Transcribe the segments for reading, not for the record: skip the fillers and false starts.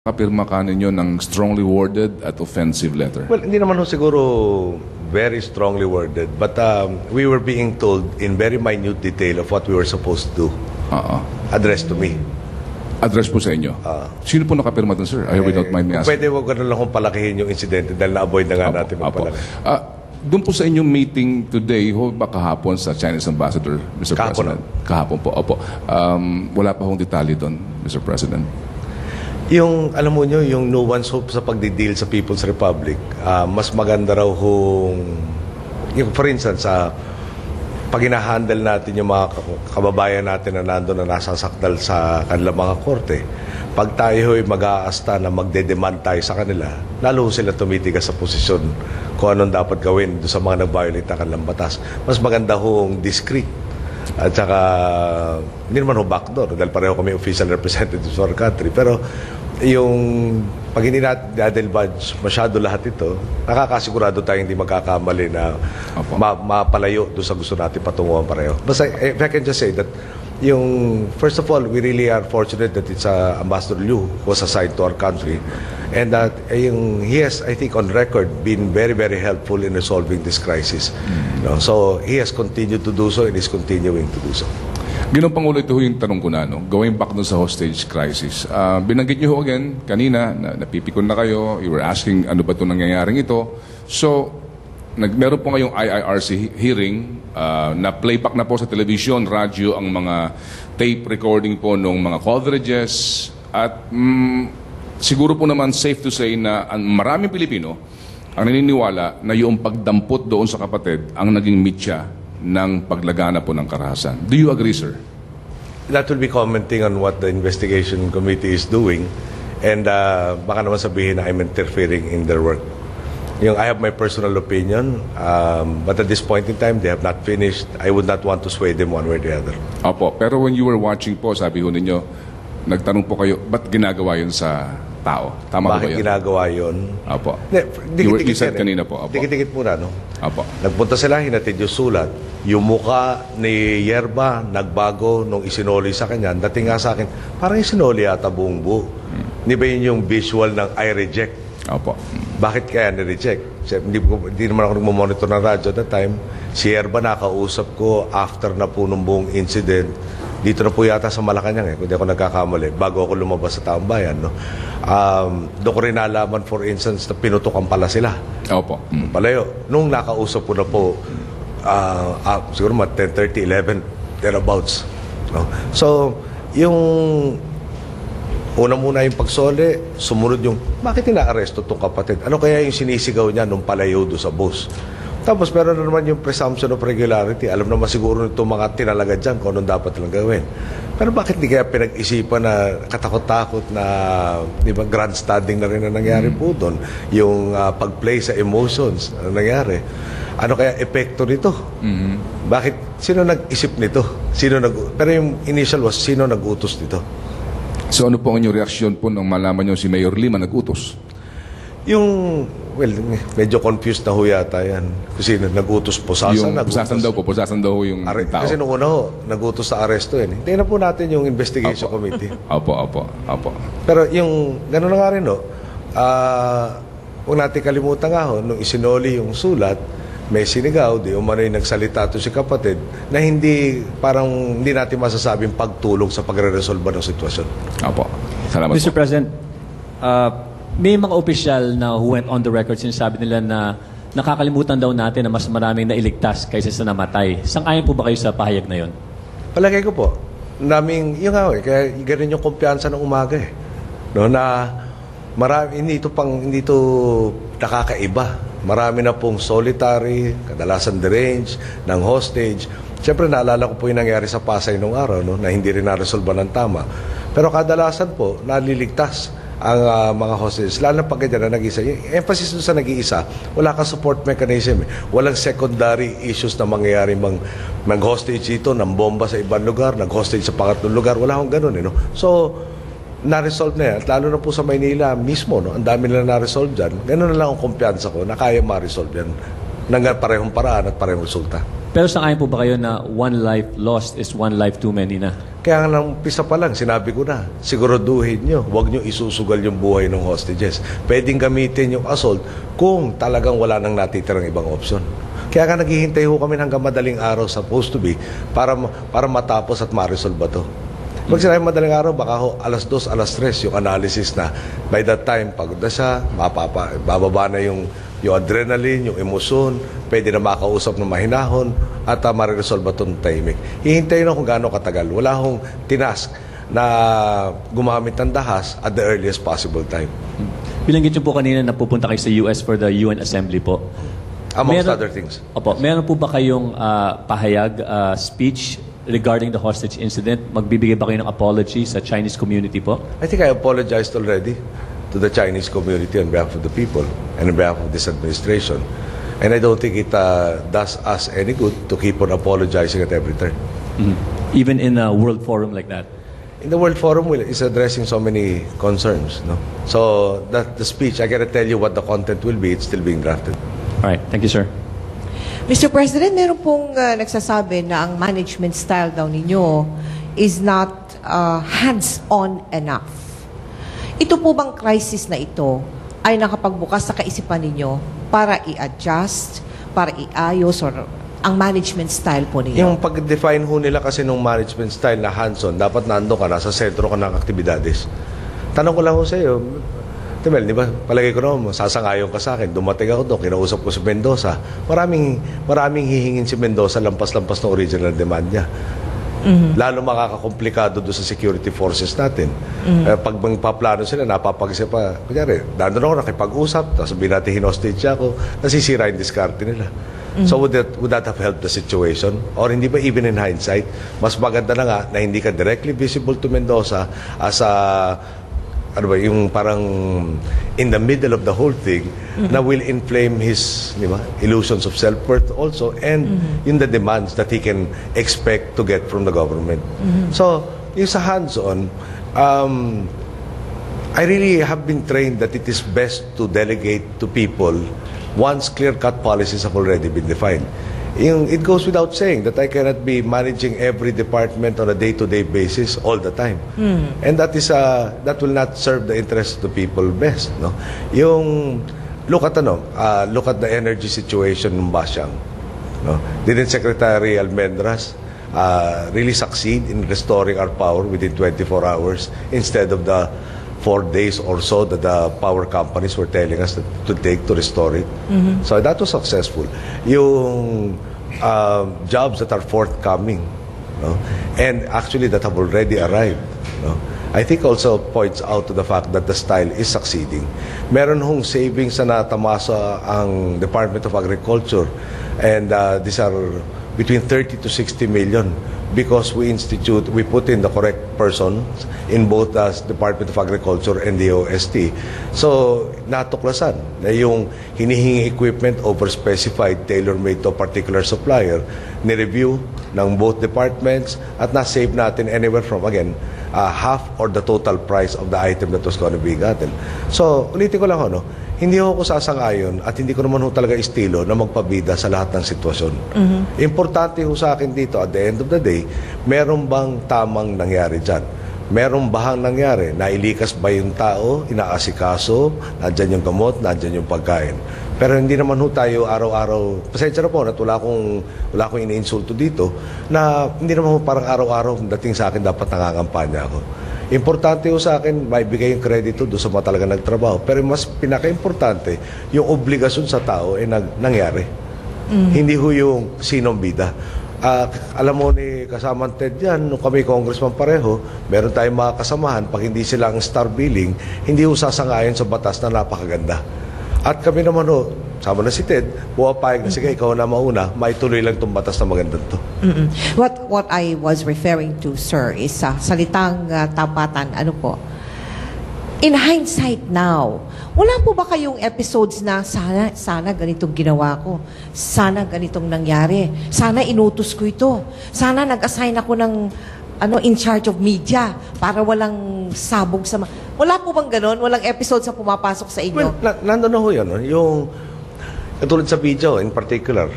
Kapirma ka ninyo ng strongly worded at offensive letter? Well, hindi naman ho siguro very strongly worded. But we were being told in very minute detail of what we were supposed to do. Addressed to me. Address po sa inyo? Sino po nakapirma dun, sir? I hope you don't mind me asking. Pwede wag ganun lang kung palakihin yung insidente dahil na-avoid na nga natin magpalaki. Doon po sa inyong meeting today, ho ba kahapon sa Chinese Ambassador, Mr. Kahapon President? Kahapon po, opo. Wala pa hong detalye doon, Mr. President. Yung, alam mo nyo, yung no one's hope sa pagdideal sa People's Republic, mas maganda raw yung, for instance, pag hinahandle natin yung mga kababayan natin na nandun na nasasakdal sa kanilang mga korte, pag tayo ay mag-aasta na magde-demand tayo sa kanila, lalo sila tumitigas sa posisyon kung anong dapat gawin doon sa mga nag-violate na kanilang batas. Mas maganda hong discreet. At saka, hindi naman ho backdoor dahil pareho kami official representatives for our country. Pero yung pag hindi natin dadilbudge masyado lahat ito, nakakasigurado tayong hindi magkakamali na mapalayo doon sa gusto natin patunguhan pareho. Basta, if I can just say that yung, first of all, we really are fortunate that it's Ambassador Liu who was assigned to our country. And that he has, I think, on record, been very, very helpful in resolving this crisis. So, he has continued to do so and is continuing to do so. Ginoong Pangulo, ito yung tanong ko na, going back dun sa hostage crisis. Binanggit niyo ho again, kanina, napipikon na kayo, you were asking ano ba itong nangyayaring ito. So, meron po ngayong IIRC hearing, na playback na po sa television, radyo, ang mga tape recording po ng mga coverages, at siguro po naman safe to say na maraming Pilipino ang naniniwala na yung pagdampot doon sa kapatid ang naging mitya ng paglagana po ng karahasan. Do you agree, sir? That will be commenting on what the investigation committee is doing, and baka naman sabihin na I'm interfering in their work. I have my personal opinion, but at this point in time, they have not finished. I would not want to sway them one way or the other. Opo, pero when you were watching po, sabi ho ninyo, nagtanong po kayo, ba't ginagawa yun sa tao? Tama ba Bakit yun? ginagawa yun? Opo. You said kanina po. Opo. Dikit-dikit muna, no? Opo. Nagpunta sila, hinatid yung sulat. Yung muka ni Yerba nagbago nung isinoli sa kanya. Dating nga sa akin, parang isinoli yata buong buo. Hindi ba yun yung visual ng I reject? Opo. Bakit kaya ni-reject? Hindi naman ako nagmamonitor ng radyo at that time. Si Yerba nakausap ko after na po nung buong incident. Dito na po yata sa Malacanang kung di ako nagkakamali, bago ako lumabas sa taong bayan. No? Doon ko rin nalaman, for instance, na pinutukan pala sila. Opo. Palayo. Nung nakausap ko na po, siguro 10:30, 11, thereabouts. No? So, yung una muna yung pagsole, sumunod yung, bakit inaaresto itong kapatid? Ano kaya yung sinisigaw niya nung palayo doon sa bus? Tapos meron na naman yung presumption of regularity. Alam naman siguro itong mga tinalaga dyan kung anong dapat lang gawin. Pero bakit di kaya pinag-isipan na katakot-takot na, di ba, grandstanding na rin na nangyari po doon? Yung pag-play sa emotions na nangyari. Ano kaya epekto nito? Bakit? Sino nag-isip nito? Pero yung initial was, sino nag-utos nito? So ano po ang inyong reaksyon po nang malaman nyo si Mayor Lima nag-utos? Medyo confused na ho yata yan. Kasi nag-utos posasan. Posasan daw ho yung tao. Kasi nung una ho, nag-utos sa aresto yan. Tingnan po natin yung investigation committee. Opo. Pero yung, gano'n na nga rin ho, huwag natin kalimutan nga ho, nung isinoli yung sulat, may sinigaw, di umano yung nagsalita to si kapatid, na parang hindi natin masasabing pagtulong sa pagre-resolve ng sitwasyon. Opo. Salamat Mr. po. President, may mga opisyal na who went on the record, sinasabi nila na nakakalimutan daw natin na mas maraming nailigtas kaysa sa namatay. Sang-ayon po ba kayo sa pahayag na yon? Palagay ko po, yung nga kaya ganun yung kumpiyansa ng umaga No, na marami, hindi ito nakakaiba. Marami na pong solitary, kadalasan deranged, ng hostage. Siyempre, naalala ko po yung nangyari sa Pasay nung araw, no, na hindi rin naresolba ng tama. Pero kadalasan po, naliligtas ang mga hostages. Lalo na pag ganyan na nag-isa. Yung emphasis doon sa nag-iisa, wala kang support mechanism. Walang secondary issues na mangyayari mag-hostage dito, ng bomba sa ibang lugar, nag-hostage sa pangatlong lugar. Wala akong ganun. No? So, na-resolve na yan. At lalo na po sa Maynila mismo, no? Ang dami nila na-resolve dyan. Ganun na lang ang kumpiyansa ko na kaya ma-resolve yan. Nang parehong paraan at parehong resulta. Pero sang-ayon po ba kayo na one life lost is one life too many na? Kaya nang umpisa pa lang, sinabi ko na, siguraduhin nyo, huwag nyo isusugal yung buhay ng hostages. Pwedeng gamitin yung assault kung talagang wala nang natitirang ibang opsyon. Kaya nga naghihintay ho kami hanggang madaling araw supposed to be para matapos at ma-resolve to. Pag sinabi madaling araw, baka ho alas 2, alas 3 yung analysis na by that time, pagod na siya, bababa na yung adrenaline, yung emosyon, pwede na makausap ng mahinahon, at ma-resolve itong timing. Hihintayin na kung gaano katagal. Wala hong tinask na gumamit ng dahas at the earliest possible time. Bilanggit niyo po kanina na pupunta kayo sa US for the UN Assembly po. Amongst other things. Opo, meron po ba kayong pahayag, speech regarding the hostage incident? Magbibigay ba kayo ng apology sa Chinese community po? I think I apologized already to the Chinese community on behalf of the people and on behalf of this administration. And I don't think it does us any good to keep on apologizing at every turn. Even in a world forum like that? In the World Forum, is addressing so many concerns. No? So that the speech, I cannot tell you what the content will be. It's still being drafted. All right. Thank you, sir. Mr. President, meron pong nagsasabi na ang management style daw ninyo is not hands-on enough. Ito po bang crisis na ito ay nakapagbukas sa kaisipan ninyo para i-adjust, para iayos, or ang management style po ninyo? Yung pag-define ho nila kasi nung management style na hands-on, dapat nando ka, nasa sentro ka ng aktibidades. Tanong ko lang ho sa iyo, Timel, di ba, palagay ko naman, sasangayon ka sa akin, dumating ako doon, kinausap ko si Mendoza. Maraming hihingin si Mendoza, lampas-lampas na original demand niya. Lalo makakakomplikado doon sa security forces natin. Pag magpaplano sila, napapag-isip pa. Kunyari, nandun ako, nakipag-usap, tapos sabihin natin hinostage ako, nasisira yung diskarte nila. So would that have helped the situation? Or hindi ba even in hindsight, mas maganda na nga na hindi ka directly visible to Mendoza as a yung parang in the middle of the whole thing na will inflame his illusions of self-worth also and in the demands that he can expect to get from the government. So, yung sa hands-on, I really have been trained that it is best to delegate to people once clear-cut policies have already been defined. It goes without saying that I cannot be managing every department on a day-to-day basis all the time. And that will not serve the interest of the people best. No? Look at the energy situation ng Basyang. No? Didn't Secretary Almendras really succeed in restoring our power within 24 hours instead of the 4 days or so that the power companies were telling us to take to restore it? So that was successful. Yung jobs that are forthcoming, no? And actually that have already arrived, no? I think also points out to the fact that the style is succeeding. Meron hong savings na natamasa ang Department of Agriculture, and these are between 30 to 60 million because we put in the correct persons in both the Department of Agriculture and the OST. So, natuklasan na yung hinihingi equipment over-specified, tailor-made to a particular supplier, ni-review ng both departments at na-save natin anywhere from, again, half or the total price of the item that was going to be gotten. So, ulitin ko lang hindi ako sasang-ayon at hindi ko naman talaga estilo na magpabida sa lahat ng sitwasyon. Importante sa akin dito, at the end of the day, meron bang tamang nangyari dyan? Meron bahang nangyari? Nailikas ba yung tao? Inaasikaso? Nandyan yung gamot? Nandyan yung pagkain? Pero hindi naman tayo araw-araw, pasensya na po at wala akong iniinsulto dito, na hindi naman parang araw-araw dating sa akin dapat nangangampanya ako. Importante sa akin, maibigay yung kredito doon sa mga talaga nagtrabaho. Pero mas pinaka-importante, yung obligasyon sa tao ay nangyari. Hindi yung sinong bida. Alam mo ni kasamang Ted yan, nung kami congressman pareho, meron tayong mga kasamahan, pag hindi sila ang star billing, hindi sasangayon sa batas na napakaganda. At kami naman sama na si Ted, pumapayag na sige, ikaw na mauna, maituloy lang itong batas na magandang to. What I was referring to, sir, is salitang tapatan, in hindsight now, wala po ba kayong episodes na sana ganitong ginawa ko, sana ganitong nangyari, sana inutos ko ito, sana nag-assign ako ng in charge of media para walang sabog sa wala po bang ganon? Walang episodes na pumapasok sa inyo? Well, nandun na yun. Yung katulad sa video in particular,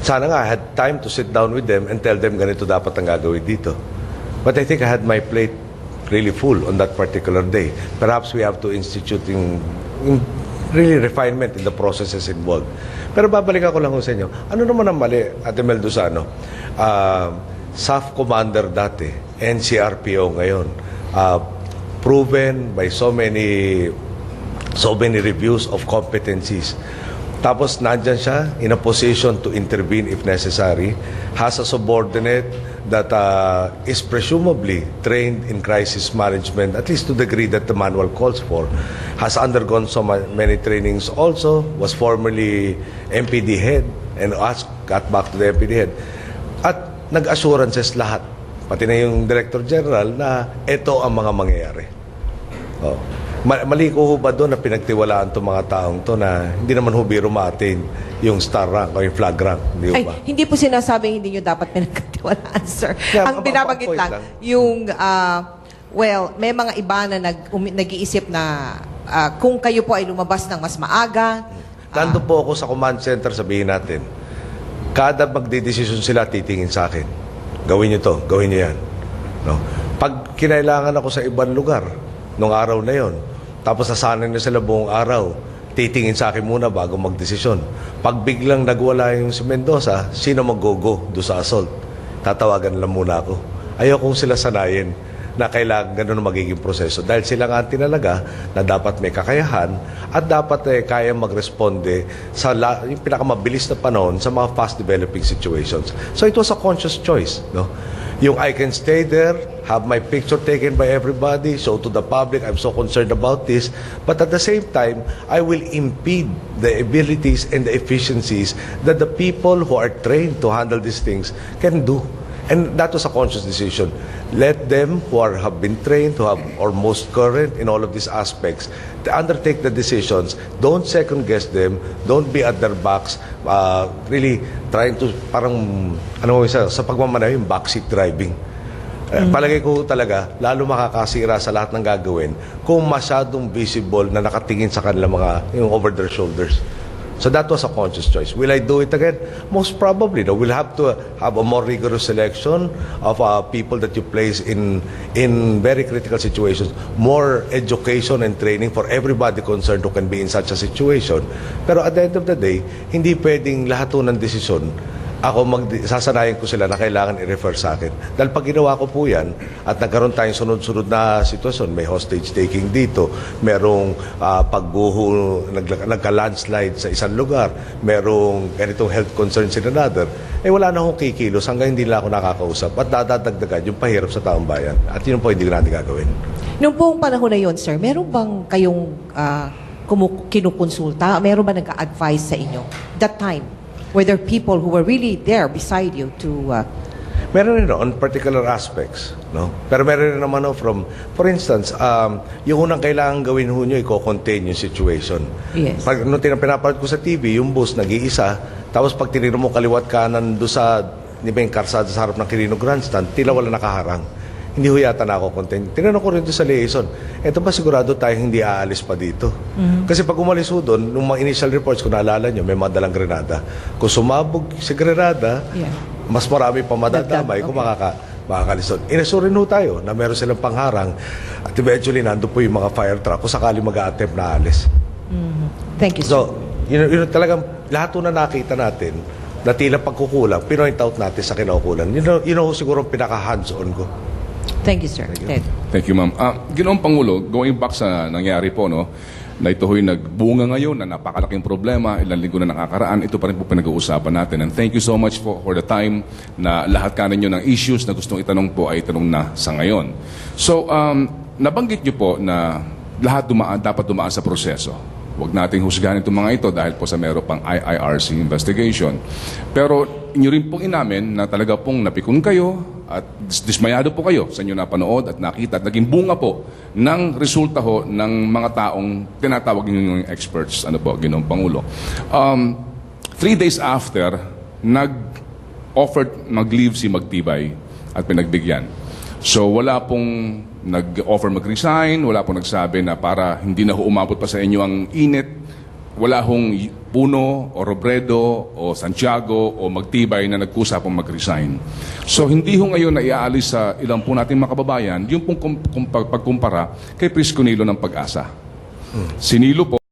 sana nga I had time to sit down with them and tell them ganito dapat ang gagawin dito. But I think I had my plate really full on that particular day. Perhaps we have to institute yung really refinement in the processes involved. Pero babalik ako lang ho sa inyo. Ano naman ang mali, Ate Mel Duzano? SAF commander dati, NCRPO ngayon. Proven by so many reviews of competencies. Tapos nandyan siya in a position to intervene if necessary, has a subordinate that is presumably trained in crisis management, at least to the degree that the manual calls for, has undergone so many trainings also, was formerly MPD head, and got back to the MPD head. At nag-assurances lahat, pati na yung Director General, na ito ang mga mangyayari. Oh. Mali ko ba doon na pinagtiwalaan itong mga taong to na hindi naman biro ma-attain yung star rank o yung flag rank? Hindi ba? Hindi po sinasabing hindi nyo dapat pinagkatiwalaan, sir. Yeah, ang binabanggit lang, yung, may mga iba na nag-iisip na kung kayo po ay lumabas ng mas maaga. Nandun po ako sa command center, sabihin natin, kada magdidesisyon sila, titingin sa akin. Gawin nyo to, gawin nyo yan. No? Pag kinailangan ako sa ibang lugar, nung araw na yon, tapos nasanay na sila buong araw, titingin sa akin muna bago magdesisyon. Pag biglang nagwala yung si Mendoza, sino mag-go doon sa assault? Tatawagan lang muna ako. Ayokong sila sanayin na kailangan ganun ang magiging proseso. Dahil sila nga tinalaga na dapat may kakayahan at dapat kaya magresponde sa yung pinakamabilis na panahon sa mga fast-developing situations. So it was a conscious choice. No? Yung I can stay there, have my picture taken by everybody, show to the public, I'm so concerned about this. But at the same time, I will impede the abilities and the efficiencies that the people who are trained to handle these things can do. And that was a conscious decision. Let them who have been trained, who are most current in all of these aspects, to undertake the decisions. Don't second guess them. Don't be at their backs, really trying to, parang, sa pagmamanaw, yung backseat driving. Palagay ko talaga, lalo makakasira sa lahat ng gagawin kung masyadong visible na nakatingin sa kanila yung over their shoulders. So that was a conscious choice. Will I do it again? Most probably. No? We'll have to have a more rigorous selection of people that you place in very critical situations. More education and training for everybody concerned who can be in such a situation. Pero at the end of the day, hindi pwedeng lahat ng desisyon sasanayin ko sila na kailangan i-refer sa akin. Dahil pag ginawa ko po yan, at nagkaroon tayong sunod-sunod na sitwasyon, may hostage taking dito, merong pagguho, nagka-landslide sa isang lugar, merong ganitong health concerns in another, wala na akong kikilos hanggang hindi na ako nakakausap at dadagdagan yung pahirap sa taong bayan. At yun po hindi natin gagawin. Noong pong panahon na yun, sir, meron bang kayong kinukonsulta? Meron ba nag-a-advise sa inyo? That time? Were there people who were really there beside you to... Meron rin on particular aspects. No? Pero meron rin naman for instance, yung unang kailangan gawin nyo, i-contain yung situation. Yes. Pag pinapanood ko sa TV, yung bus nag-iisa, tapos pag tiniro mo kaliwat kanan doon sa, di ba yung karsada sa harap ng Quirino Grandstand, tila wala nakaharang. Hindi ho yata na ako content. Tinanong ko rin doon sa liaison, eto ba sigurado tayo hindi aalis pa dito? Kasi pag umalis ho doon, nung mga initial reports, kung naalala nyo, may mga dalang grenada. Kung sumabog si grenada, mas marami pa madadamay kung makakalisod. Inasurin ho tayo na meron silang pangharang at eventually nandun po yung mga fire truck kung sakali mag-a-attempt na alis. Thank you, sir. So, yun talagang lahat na nakita natin na tila pagkukulang, pinoint out natin sa kinaukulan. Yun ho siguro pinaka-hands-on ko. Thank you, sir. Ted. Thank you, ma'am. Ginoong Pangulo, going back sa nangyari po, no, na ito ho'y nagbunga ngayon na napakalaking problema, ilang linggo na nakakaraan, ito pa rin po pinag-uusapan natin. And thank you so much for the time na lahat ka ninyo ng issues na gustong itanong po ay itanong na sa ngayon. So, nabanggit niyo po na lahat dapat dumaan sa proseso. Huwag nating husgahan itong mga ito dahil po sa meron pang IIRC investigation. Pero inyo rin pong inamin na talaga pong napikon kayo at dismayado po kayo sa inyo napanood at nakita at naging bunga po ng resulta ho ng mga taong tinatawag ninyo yung experts, Ginoong Pangulo. 3 days after, nag-offered mag-leave si Magtibay at pinagbigyan. So wala pong nag-offer mag-resign, wala pong nagsabi na para hindi na umabot pa sa inyo ang init, wala hong Puno, o Robredo, o Santiago, o Magtibay na nagkusapang mag-resign. So hindi ho ngayon na iaalis sa ilang po nating mga kababayan yung pagkumpara kay Prisco Nilo ng Pag-asa. Si Nilo po